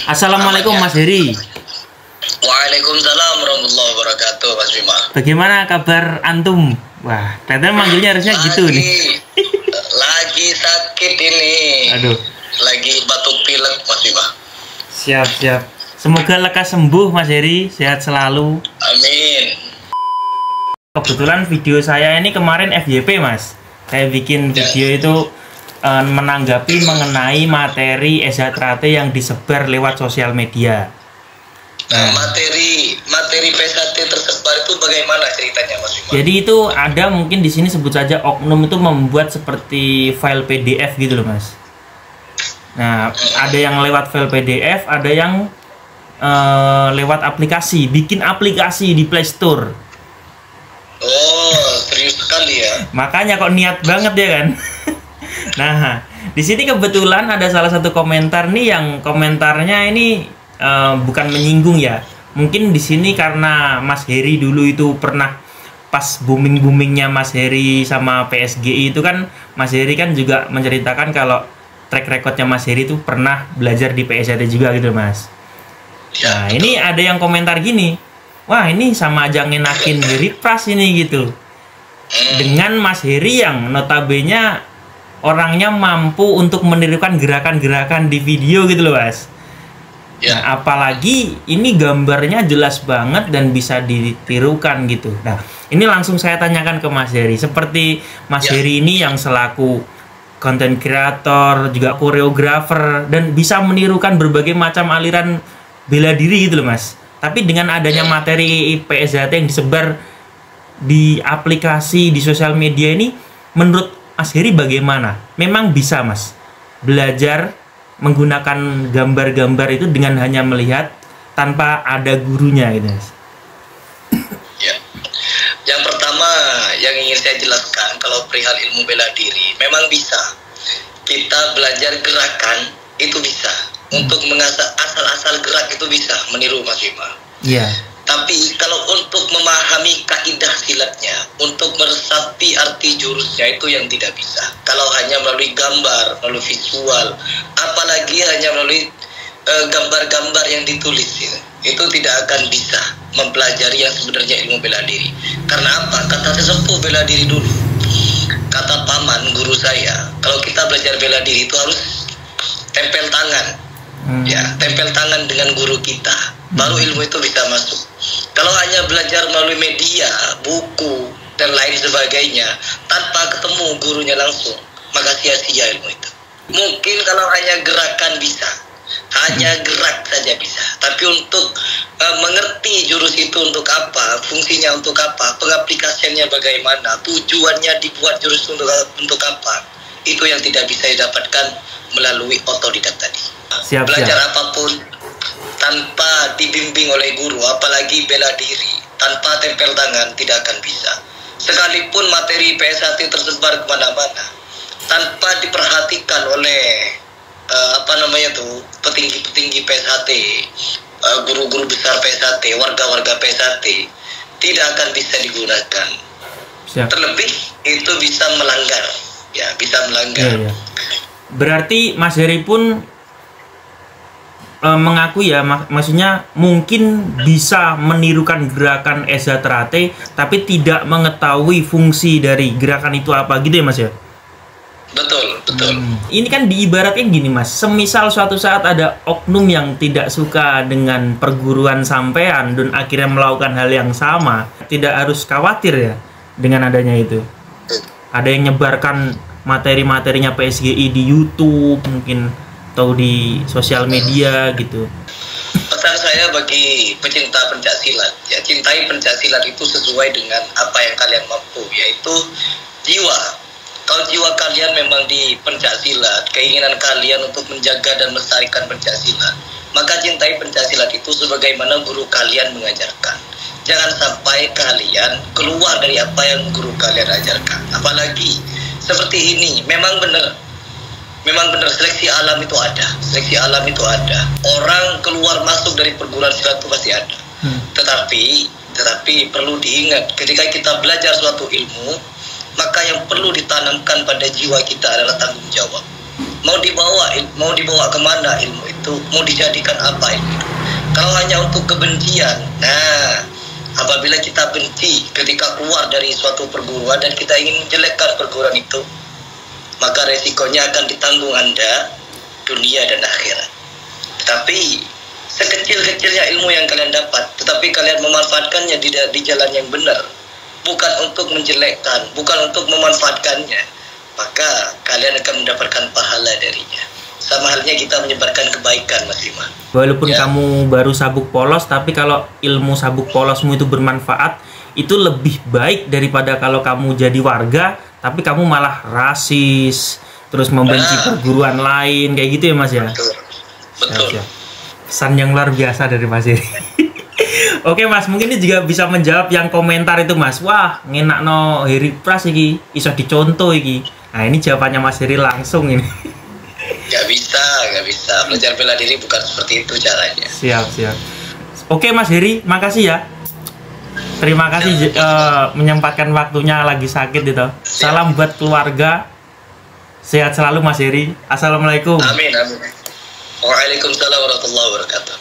Assalamualaikum Mas Heri. Waalaikumsalam warahmatullahi wabarakatuh, Mas Bima. Bagaimana kabar antum? Wah, ternyata manggilnya harusnya gitu nih. Lagi sakit ini. Aduh. Lagi batuk pilek, Mas Bima. Siap. Semoga lekas sembuh Mas Heri, sehat selalu. Amin. Kebetulan video saya ini kemarin FYP Mas. Saya bikin video itu menanggapi mengenai materi SHTRAT yang disebar lewat sosial media. Nah, materi PSHT tersebar itu bagaimana ceritanya, Mas Bima? Jadi itu ada mungkin di sini sebut saja oknum itu membuat seperti file PDF gitu loh Mas. Nah, ada yang lewat file PDF, ada yang lewat aplikasi, bikin aplikasi di Play Store. Oh, serius sekali ya. Makanya kok niat banget ya kan. Nah, di sini kebetulan ada salah satu komentar nih yang komentarnya ini bukan menyinggung ya. Mungkin di sini karena Mas Heri dulu itu pernah pas boomingnya Mas Heri sama PSGI itu kan, Mas Heri kan juga menceritakan kalau track recordnya Mas Heri itu pernah belajar di PSHT juga gitu Mas. Ya, nah ini ada yang komentar gini, wah ini sama aja ngenakin Heri Pras ini gitu. Dengan Mas Heri yang notabene orangnya mampu untuk menirukan gerakan-gerakan di video gitu loh Mas. ya. Nah, apalagi ini gambarnya jelas banget dan bisa ditirukan gitu. Nah ini langsung saya tanyakan ke Mas Heri. Seperti Mas Heri ini yang selaku content creator, juga koreografer, dan bisa menirukan berbagai macam aliran bela diri gitu loh Mas. Tapi dengan adanya materi PSHT yang disebar di aplikasi, di sosial media ini, menurut Mas Heri bagaimana? Memang bisa Mas belajar menggunakan gambar-gambar itu dengan hanya melihat tanpa ada gurunya gitu Mas? Ya. Yang pertama yang ingin saya jelaskan kalau perihal ilmu bela diri, memang bisa. Kita belajar gerakan itu bisa. Untuk mengasah asal-asal gerak itu bisa meniru Mas Bima. Iya. Tapi kalau untuk memahami kaidah silatnya, untuk meresapi arti jurusnya itu yang tidak bisa. Kalau hanya melalui gambar, melalui visual, apalagi hanya melalui gambar-gambar yang ditulis, itu tidak akan bisa mempelajari yang sebenarnya ilmu bela diri. Karena apa? Kata sesepuh bela diri dulu, kata paman guru saya, kalau kita belajar bela diri itu harus tempel tangan. Ya, tempel tangan dengan guru kita, baru ilmu itu bisa masuk. Kalau hanya belajar melalui media, buku, dan lain sebagainya, tanpa ketemu gurunya langsung, maka sia-sia ilmu itu. Mungkin kalau hanya gerakan bisa, hanya gerak saja bisa. Tapi untuk mengerti jurus itu untuk apa, fungsinya untuk apa, pengaplikasiannya bagaimana, tujuannya dibuat jurus untuk apa, itu yang tidak bisa didapatkan melalui otodidak tadi. Belajar apapun tanpa dibimbing oleh guru, apalagi bela diri, tanpa tempel tangan tidak akan bisa. Sekalipun materi PSHT tersebar kemana-mana, tanpa diperhatikan oleh petinggi-petinggi PSHT, guru-guru besar PSHT, warga-warga PSHT, tidak akan bisa digunakan. Terlebih itu bisa melanggar, ya bisa melanggar. Ya. Berarti Mas Heri pun mengaku ya, maksudnya mungkin bisa menirukan gerakan SHTRAT tapi tidak mengetahui fungsi dari gerakan itu apa gitu ya Mas ya? Betul. Ini kan diibaratkan gini Mas, semisal suatu saat ada oknum yang tidak suka dengan perguruan sampean dan akhirnya melakukan hal yang sama, tidak harus khawatir ya dengan adanya itu. Ada yang nyebarkan materi-materinya PSGI di YouTube mungkin, atau di sosial media gitu. Pesan saya bagi pecinta pencaksilat, ya, cintai pencaksilat itu sesuai dengan apa yang kalian mampu, yaitu jiwa. Kalau jiwa kalian memang di pencaksilat, keinginan kalian untuk menjaga dan melestarikan pencaksilat, maka cintai pencaksilat itu sebagaimana guru kalian mengajarkan. Jangan sampai kalian keluar dari apa yang guru kalian ajarkan. Apalagi seperti ini, memang benar seleksi alam itu ada. Orang keluar masuk dari perguruan silat itu pasti ada. Tetapi perlu diingat, ketika kita belajar suatu ilmu, maka yang perlu ditanamkan pada jiwa kita adalah tanggung jawab. Mau dibawa kemana ilmu itu? itu mau dijadikan apa itu? Kalau hanya untuk kebencian, nah apabila kita benci ketika keluar dari suatu perguruan dan kita ingin menjelekkan perguruan itu, maka resikonya akan ditanggung Anda dunia dan akhirat. Tetapi sekecil-kecilnya ilmu yang kalian dapat, tetapi kalian memanfaatkannya di jalan yang benar, bukan untuk menjelekkan, bukan untuk memanfaatkannya, maka kalian akan mendapatkan pahala darinya. Sama halnya kita menyebarkan kebaikan, Mas Lima. Walaupun kamu baru sabuk polos, tapi kalau ilmu sabuk polosmu itu bermanfaat, itu lebih baik daripada kalau kamu jadi warga, tapi kamu malah rasis, terus membenci perguruan lain, kayak gitu ya Mas ya? Betul. Siap. Pesan yang luar biasa dari Mas Heri. Oke Mas, mungkin ini juga bisa menjawab yang komentar itu Mas. Wah, ngenakno Heri Pras iki, iso dicontoh iki. Nah ini jawabannya Mas Heri langsung ini. Gak bisa. Belajar bela diri bukan seperti itu caranya. Siap. Oke Mas Heri, makasih ya. Terima kasih menyempatkan waktunya lagi sakit itu. Salam buat keluarga. Sehat selalu Mas Heri. Assalamualaikum. Amin. Waalaikumsalam warahmatullahi wabarakatuh.